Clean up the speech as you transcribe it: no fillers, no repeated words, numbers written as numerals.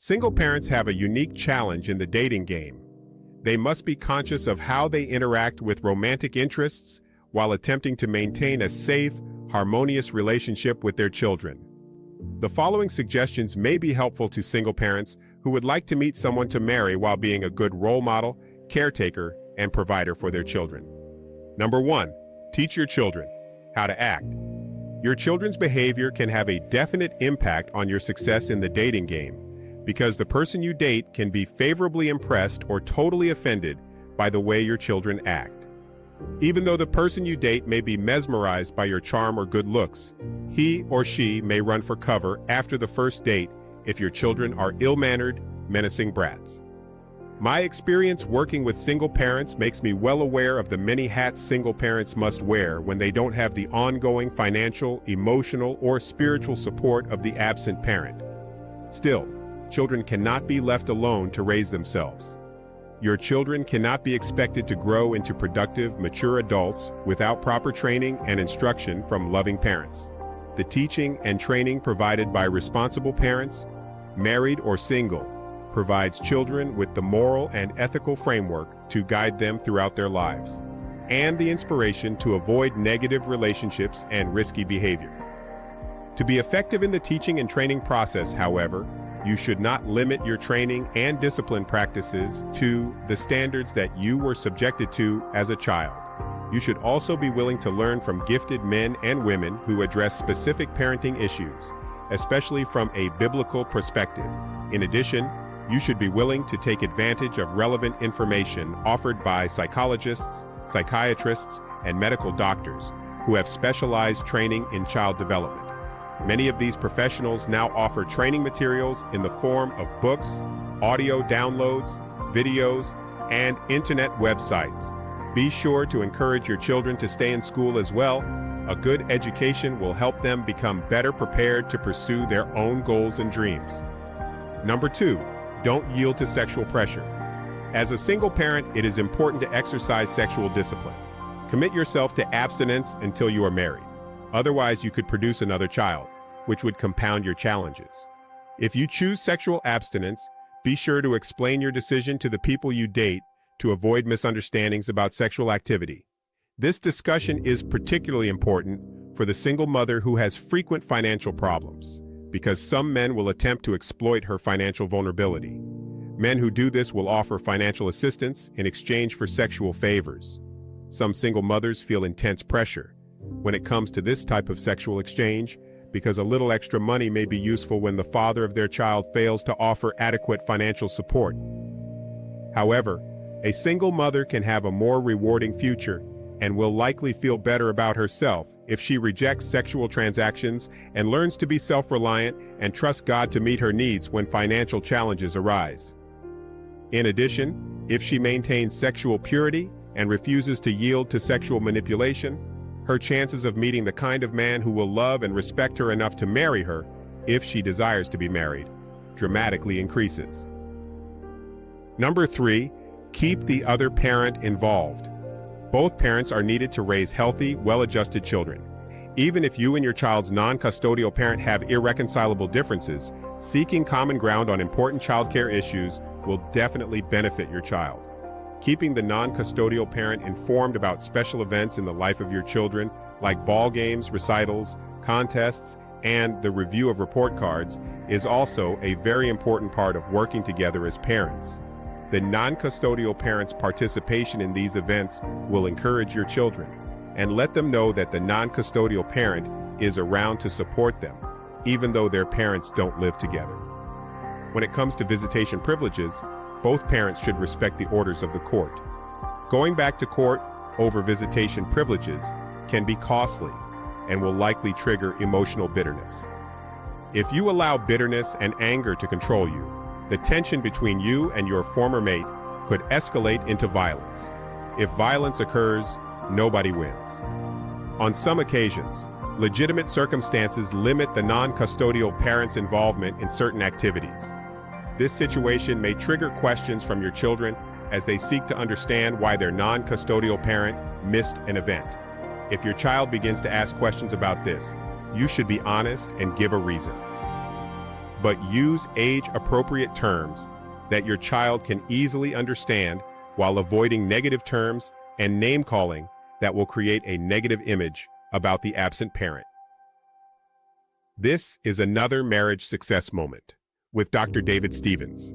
Single parents have a unique challenge in the dating game. They must be conscious of how they interact with romantic interests while attempting to maintain a safe, harmonious relationship with their children. The following suggestions may be helpful to single parents who would like to meet someone to marry while being a good role model, caretaker, and provider for their children. Number 1, teach your children how to act. Your children's behavior can have a definite impact on your success in the dating game, because the person you date can be favorably impressed or totally offended by the way your children act. Even though the person you date may be mesmerized by your charm or good looks, he or she may run for cover after the first date if your children are ill-mannered, menacing brats. My experience working with single parents makes me well aware of the many hats single parents must wear when they don't have the ongoing financial, emotional, or spiritual support of the absent parent. Still, children cannot be left alone to raise themselves. Your children cannot be expected to grow into productive, mature adults without proper training and instruction from loving parents. The teaching and training provided by responsible parents, married or single, provides children with the moral and ethical framework to guide them throughout their lives, and the inspiration to avoid negative relationships and risky behavior. To be effective in the teaching and training process, however, you should not limit your training and discipline practices to the standards that you were subjected to as a child. You should also be willing to learn from gifted men and women who address specific parenting issues, especially from a biblical perspective. In addition, you should be willing to take advantage of relevant information offered by psychologists, psychiatrists, and medical doctors who have specialized training in child development. Many of these professionals now offer training materials in the form of books, audio downloads, videos, and internet websites. Be sure to encourage your children to stay in school as well. A good education will help them become better prepared to pursue their own goals and dreams. Number 2, don't yield to sexual pressure. As a single parent, it is important to exercise sexual discipline. Commit yourself to abstinence until you are married. Otherwise, you could produce another child, which would compound your challenges. If you choose sexual abstinence, be sure to explain your decision to the people you date to avoid misunderstandings about sexual activity. This discussion is particularly important for the single mother who has frequent financial problems, because some men will attempt to exploit her financial vulnerability. Men who do this will offer financial assistance in exchange for sexual favors. Some single mothers feel intense pressure when it comes to this type of sexual exchange, because a little extra money may be useful when the father of their child fails to offer adequate financial support. However, a single mother can have a more rewarding future and will likely feel better about herself if she rejects sexual transactions and learns to be self-reliant and trust God to meet her needs when financial challenges arise. In addition, if she maintains sexual purity and refuses to yield to sexual manipulation, her chances of meeting the kind of man who will love and respect her enough to marry her, if she desires to be married, dramatically increases. Number 3, keep the other parent involved. Both parents are needed to raise healthy, well-adjusted children. Even if you and your child's non-custodial parent have irreconcilable differences, seeking common ground on important childcare issues will definitely benefit your child. Keeping the non-custodial parent informed about special events in the life of your children, like ball games, recitals, contests, and the review of report cards, is also a very important part of working together as parents. The non-custodial parent's participation in these events will encourage your children and let them know that the non-custodial parent is around to support them, even though their parents don't live together. When it comes to visitation privileges, both parents should respect the orders of the court. Going back to court over visitation privileges can be costly and will likely trigger emotional bitterness. If you allow bitterness and anger to control you, the tension between you and your former mate could escalate into violence. If violence occurs, nobody wins. On some occasions, legitimate circumstances limit the non-custodial parent's involvement in certain activities. This situation may trigger questions from your children as they seek to understand why their non-custodial parent missed an event. If your child begins to ask questions about this, you should be honest and give a reason. but use age-appropriate terms that your child can easily understand while avoiding negative terms and name-calling that will create a negative image about the absent parent. This is another marriage success moment with Dr. David Stevens.